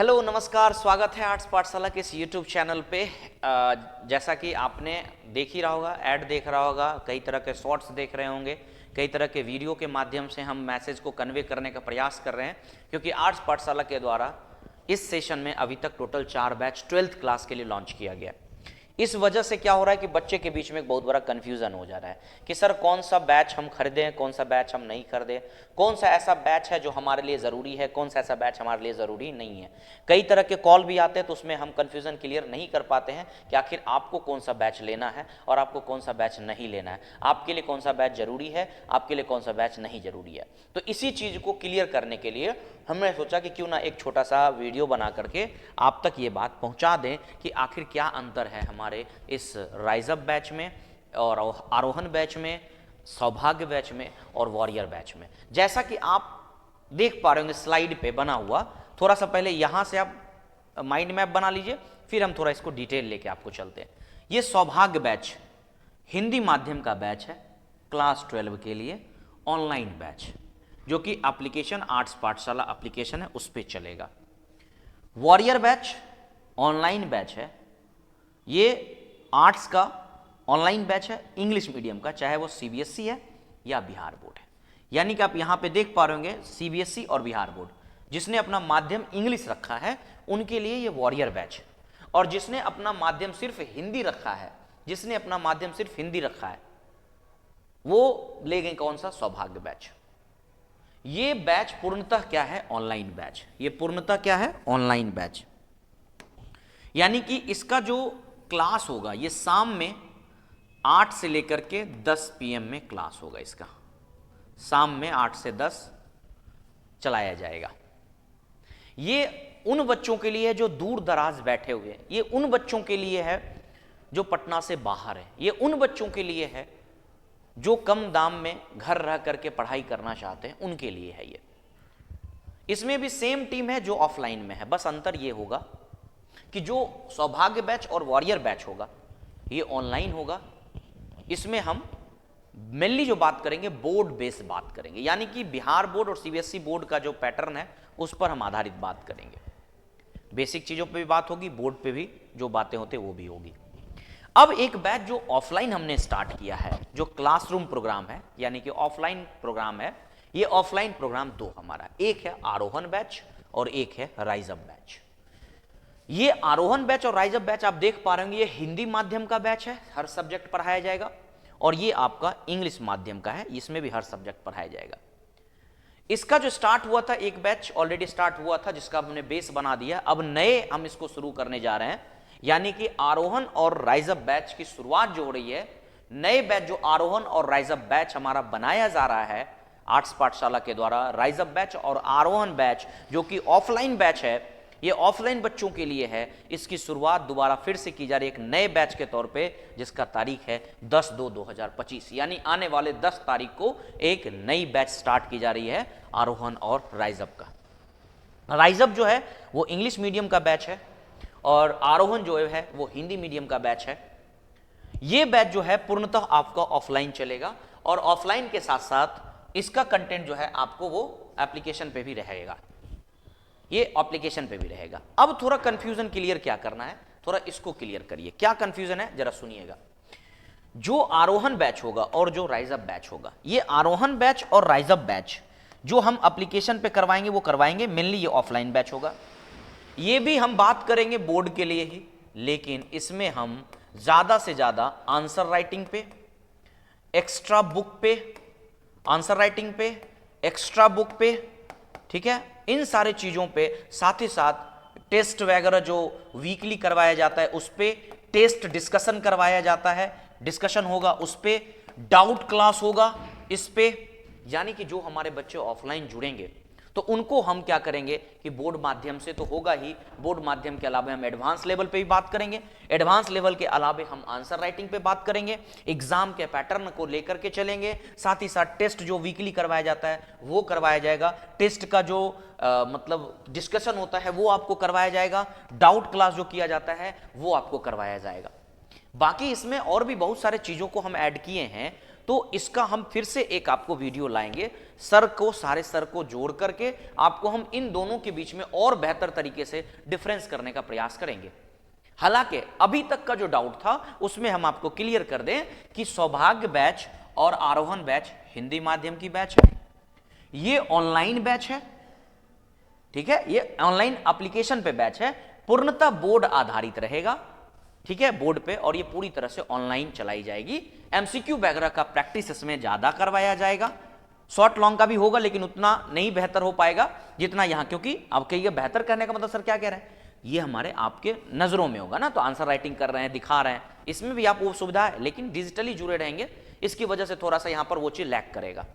Hello नमस्कार, स्वागत है आर्ट्स पाठशाला के इस यूट्यूब चैनल पे। जैसा कि आपने देख ही रहा होगा, ऐड देख रहा होगा, कई तरह के शॉर्ट्स देख रहे होंगे, कई तरह के वीडियो के माध्यम से हम मैसेज को कन्वे करने का प्रयास कर रहे हैं, क्योंकि आर्ट्स पाठशाला के द्वारा इस सेशन में अभी तक टोटल 4 बैच 12th क्लास के लिए लॉन्च किया गया। इस वजह से क्या हो रहा है कि बच्चे के बीच में एक बहुत बड़ा कन्फ्यूजन हो जा रहा है कि सर कौन सा बैच हम खरीदें, कौन सा बैच हम नहीं खरीदें, कौन सा ऐसा बैच है जो हमारे लिए ज़रूरी है, कौन सा ऐसा बैच हमारे लिए ज़रूरी नहीं है। कई तरह के कॉल भी आते हैं, तो उसमें हम कन्फ्यूज़न क्लियर नहीं कर पाते हैं कि आखिर आपको कौन सा बैच लेना है और आपको कौन सा बैच नहीं लेना है, आपके लिए कौन सा बैच ज़रूरी है, आपके लिए कौन सा बैच नहीं ज़रूरी है। तो इसी चीज़ को क्लियर करने के लिए हमने सोचा कि क्यों ना एक छोटा सा वीडियो बना करके आप तक ये बात पहुंचा दें कि आखिर क्या अंतर है हमारे इस राइज अप बैच में और आरोहण बैच में, सौभाग्य बैच में और वॉरियर बैच में। जैसा कि आप देख पा रहे होंगे स्लाइड पे बना हुआ, थोड़ा सा पहले यहाँ से आप माइंड मैप बना लीजिए, फिर हम थोड़ा इसको डिटेल लेके आपको चलते हैं। ये सौभाग्य बैच हिंदी माध्यम का बैच है, क्लास 12 के लिए ऑनलाइन बैच, जो कि एप्लीकेशन आर्ट्स पाठशाला एप्लीकेशन है, उस पर चलेगा। वॉरियर बैच ऑनलाइन बैच है, ये आर्ट्स का ऑनलाइन बैच है, इंग्लिश मीडियम का, चाहे वो सीबीएसई है या बिहार बोर्ड है। यानी कि आप यहाँ पे देख पा रहे होंगे सीबीएसई और बिहार बोर्ड, जिसने अपना माध्यम इंग्लिश रखा है उनके लिए ये वॉरियर बैच है, और जिसने अपना माध्यम सिर्फ हिंदी रखा है, जिसने अपना माध्यम सिर्फ हिंदी रखा है, वो ले गए कौन सा, सौभाग्य बैच। ये बैच पूर्णतः क्या है, ऑनलाइन बैच। ये पूर्णतः क्या है, ऑनलाइन बैच। यानी कि इसका जो क्लास होगा ये शाम में 8 से लेकर के 10 PM में क्लास होगा। इसका शाम में 8 से 10 चलाया जाएगा। ये उन बच्चों के लिए है जो दूर दराज बैठे हुए हैं, ये उन बच्चों के लिए है जो पटना से बाहर है, ये उन बच्चों के लिए है जो कम दाम में घर रह करके पढ़ाई करना चाहते हैं, उनके लिए है ये। इसमें भी सेम टीम है जो ऑफलाइन में है, बस अंतर ये होगा कि जो सौभाग्य बैच और वॉरियर बैच होगा ये ऑनलाइन होगा। इसमें हम मेनली जो बात करेंगे बोर्ड बेस्ड बात करेंगे, यानी कि बिहार बोर्ड और सीबीएसई बोर्ड का जो पैटर्न है उस पर हम आधारित बात करेंगे। बेसिक चीज़ों पे भी बात होगी, बोर्ड पे भी जो बातें होते वो भी होगी। अब एक बैच जो ऑफलाइन हमने स्टार्ट किया है, जो क्लासरूम प्रोग्राम है, यानी कि ऑफलाइन प्रोग्राम है। ये ऑफलाइन प्रोग्राम दो हमारा, एक है आरोहण बैच और एक है राइज अप बैच। ये आरोहण बैच और राइज अप बैच आप देख पा रहे होंगे, ये हिंदी माध्यम का बैच है, हर सब्जेक्ट पढ़ाया जाएगा, और ये आपका इंग्लिश माध्यम का है, इसमें भी हर सब्जेक्ट पढ़ाया जाएगा। इसका जो स्टार्ट हुआ था, एक बैच ऑलरेडी स्टार्ट हुआ था जिसका हमने बेस बना दिया, अब नए हम इसको शुरू करने जा रहे हैं। यानी कि आरोहण और राइज अप बैच की शुरुआत जो हो रही है, नए बैच जो आरोहण और राइज अप बैच हमारा बनाया जा रहा है आर्ट्स पाठशाला के द्वारा, राइज अप बैच और आरोहण बैच जो कि ऑफलाइन बैच है, ये ऑफलाइन बच्चों के लिए है। इसकी शुरुआत दोबारा फिर से की जा रही है एक नए बैच के तौर पे, जिसका तारीख है 10/2/2025, यानी आने वाले 10 तारीख को एक नई बैच स्टार्ट की जा रही है आरोहण और राइज अप का। राइज अप जो है वो इंग्लिश मीडियम का बैच है और आरोहण जो है वो हिंदी मीडियम का बैच है। ये बैच जो है पूर्णतः आपका ऑफलाइन चलेगा, और ऑफलाइन के साथ साथ इसका कंटेंट जो है आपको वो एप्लीकेशन पे भी रहेगा, ये एप्लीकेशन पे भी रहेगा। अब थोड़ा कंफ्यूजन क्लियर क्या करना है, थोड़ा इसको क्लियर करिए, क्या कंफ्यूजन है जरा सुनिएगा। जो आरोहण बैच होगा और जो राइज अप बैच होगा, ये आरोहण बैच और राइज अप बैच जो हम एप्लीकेशन पे करवाएंगे वो करवाएंगे, मेनली ये ऑफलाइन बैच होगा। ये भी हम बात करेंगे बोर्ड के लिए ही, लेकिन इसमें हम ज्यादा से ज्यादा आंसर राइटिंग पे, एक्स्ट्रा बुक पे, आंसर राइटिंग पे, एक्स्ट्रा बुक पे, ठीक है, इन सारे चीजों पे, साथ ही साथ टेस्ट वगैरह जो वीकली करवाया जाता है उस पे, टेस्ट डिस्कशन करवाया जाता है, डिस्कशन होगा उस पे, डाउट क्लास होगा इस पे। यानी कि जो हमारे बच्चे ऑफलाइन जुड़ेंगे तो उनको हम क्या करेंगे कि बोर्ड माध्यम से तो होगा ही, बोर्ड माध्यम के अलावा हम एडवांस लेवल पे भी बात करेंगे, एडवांस लेवल के अलावा हम आंसर राइटिंग पे बात करेंगे, एग्जाम के पैटर्न को लेकर के चलेंगे, साथ ही साथ टेस्ट जो वीकली करवाया जाता है वो करवाया जाएगा, टेस्ट का जो मतलब डिस्कशन होता है वो आपको करवाया जाएगा, डाउट क्लास जो किया जाता है वो आपको करवाया जाएगा। बाकी इसमें और भी बहुत सारे चीजों को हम ऐड किए हैं, तो इसका हम फिर से एक आपको वीडियो लाएंगे, सारे सर को जोड़ करके आपको हम इन दोनों के बीच में और बेहतर तरीके से डिफरेंस करने का प्रयास करेंगे। हालांकि अभी तक का जो डाउट था उसमें हम आपको क्लियर कर दें कि सौभाग्य बैच और आरोहण बैच हिंदी माध्यम की बैच है, ये ऑनलाइन बैच है, ठीक है, ये ऑनलाइन एप्लीकेशन पे बैच है, पूर्णतः बोर्ड आधारित रहेगा, ठीक है, बोर्ड पे, और ये पूरी तरह से ऑनलाइन चलाई जाएगी। एमसीक्यू वगैरह का प्रैक्टिस इसमें ज्यादा करवाया जाएगा, शॉर्ट लॉन्ग का भी होगा लेकिन उतना नहीं बेहतर हो पाएगा जितना यहां, क्योंकि अब कहिए बेहतर करने का मतलब सर क्या कह रहे हैं, ये हमारे आपके नजरों में होगा ना, तो आंसर राइटिंग कर रहे हैं, दिखा रहे हैं, इसमें भी आपको सुविधा है, लेकिन डिजिटली जुड़े रहेंगे, इसकी वजह से थोड़ा सा यहां पर वो चीज लैक करेगा।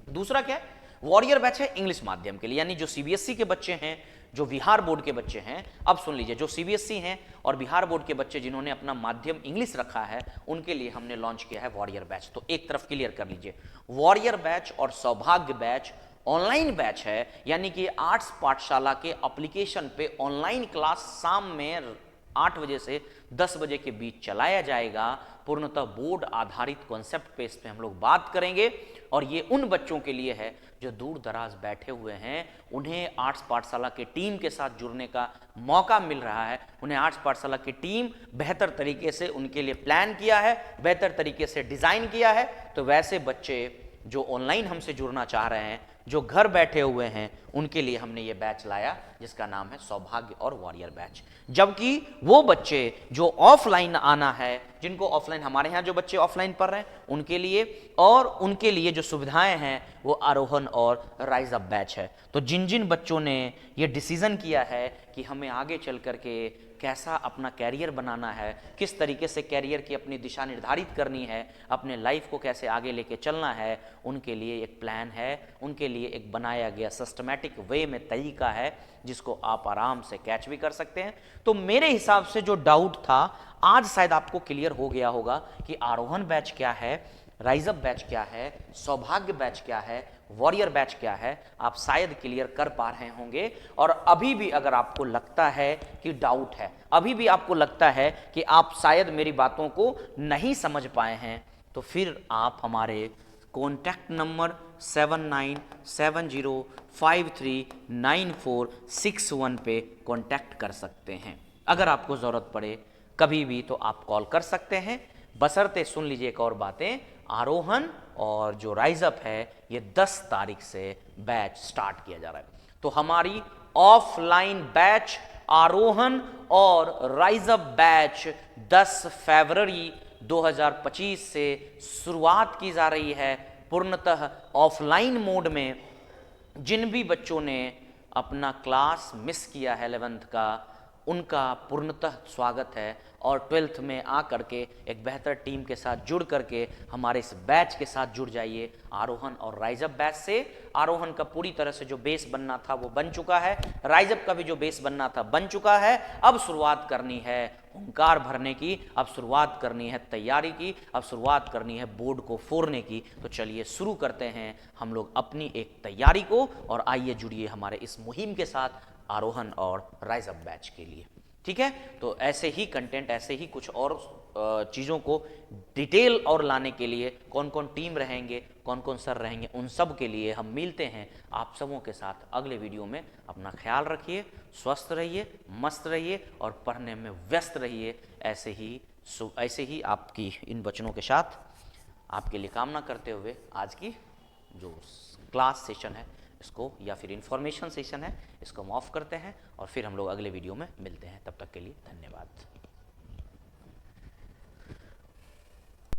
दूसरा क्या है, वॉरियर बैच है इंग्लिश माध्यम के लिए, यानी जो सीबीएसई के बच्चे हैं, जो बिहार बोर्ड के बच्चे हैं, अब सुन लीजिए, जो सीबीएसई हैं और बिहार बोर्ड के बच्चे जिन्होंने अपना माध्यम इंग्लिश रखा है, उनके लिए हमने लॉन्च किया है वॉरियर बैच। तो एक तरफ क्लियर कर लीजिए, वॉरियर बैच और सौभाग्य बैच ऑनलाइन बैच है, यानी कि आर्ट्स पाठशाला के एप्लीकेशन पे ऑनलाइन क्लास शाम में 8 बजे से 10 बजे के बीच चलाया जाएगा, पूर्णतः बोर्ड आधारित कॉन्सेप्ट पे इस पे हम लोग बात करेंगे। और ये उन बच्चों के लिए है जो दूर दराज बैठे हुए हैं, उन्हें आर्ट्स पाठशाला के टीम के साथ जुड़ने का मौका मिल रहा है, उन्हें आर्ट्स पाठशाला की टीम बेहतर तरीके से उनके लिए प्लान किया है, बेहतर तरीके से डिजाइन किया है। तो वैसे बच्चे जो ऑनलाइन हमसे जुड़ना चाह रहे हैं, जो घर बैठे हुए हैं, उनके लिए हमने ये बैच लाया जिसका नाम है सौभाग्य और वॉरियर बैच। जबकि वो बच्चे जो ऑफलाइन आना है, जिनको ऑफलाइन, हमारे यहाँ जो बच्चे ऑफलाइन पढ़ रहे हैं उनके लिए, और उनके लिए जो सुविधाएं हैं वो आरोहण और राइज अप बैच है। तो जिन जिन बच्चों ने ये डिसीजन किया है कि हमें आगे चल करके कैसा अपना कैरियर बनाना है, किस तरीके से कैरियर की अपनी दिशा निर्धारित करनी है, अपने लाइफ को कैसे आगे लेके चलना है, उनके लिए एक प्लान है, उनके लिए एक बनाया गया सिस्टमैटिक वे में तरीका है जिसको आप आराम से कैच भी कर सकते हैं। तो मेरे हिसाब से जो डाउट था आज शायद आपको क्लियर हो गया होगा कि आरोहण बैच क्या है, राइज अप बैच क्या है, सौभाग्य बैच क्या है, वॉरियर बैच क्या है, आप शायद क्लियर कर पा रहे होंगे। और अभी भी अगर आपको लगता है कि डाउट है, अभी भी आपको लगता है कि आप शायद मेरी बातों को नहीं समझ पाए हैं, तो फिर आप हमारे कॉन्टैक्ट नंबर 7970539461 पे कॉन्टैक्ट कर सकते हैं। अगर आपको ज़रूरत पड़े कभी भी तो आप कॉल कर सकते हैं, बशर्ते सुन लीजिए एक और बातें, आरोहण और जो राइज अप है ये 10 तारीख से बैच स्टार्ट किया जा रहा है। तो हमारी ऑफलाइन बैच आरोहण और राइज अप बैच 10 फरवरी 2025 से शुरुआत की जा रही है, पूर्णतः ऑफलाइन मोड में। जिन भी बच्चों ने अपना क्लास मिस किया है 11th का, उनका पूर्णतः स्वागत है, और 12th में आ करके एक बेहतर टीम के साथ जुड़ करके हमारे इस बैच के साथ जुड़ जाइए, आरोहण और राइज अप बैच से। आरोहण का पूरी तरह से जो बेस बनना था वो बन चुका है, राइज अप का भी जो बेस बनना था बन चुका है। अब शुरुआत करनी है हुंकार भरने की, अब शुरुआत करनी है तैयारी की, अब शुरुआत करनी है बोर्ड को फोड़ने की। तो चलिए शुरू करते हैं हम लोग अपनी एक तैयारी को, और आइए जुड़िए हमारे इस मुहिम के साथ, आरोहण और राइज अप बैच के लिए। ठीक है, तो ऐसे ही कंटेंट, ऐसे ही कुछ और चीज़ों को डिटेल और लाने के लिए कौन कौन टीम रहेंगे, कौन कौन सर रहेंगे, उन सब के लिए हम मिलते हैं आप सबों के साथ अगले वीडियो में। अपना ख्याल रखिए, स्वस्थ रहिए, मस्त रहिए और पढ़ने में व्यस्त रहिए। ऐसे ही आपकी इन वचनों के साथ आपके लिए कामना करते हुए आज की जो क्लास सेशन है इसको, या फिर इंफॉर्मेशन सेशन है, इसको हम ऑफ करते हैं और फिर हम लोग अगले वीडियो में मिलते हैं। तब तक के लिए धन्यवाद।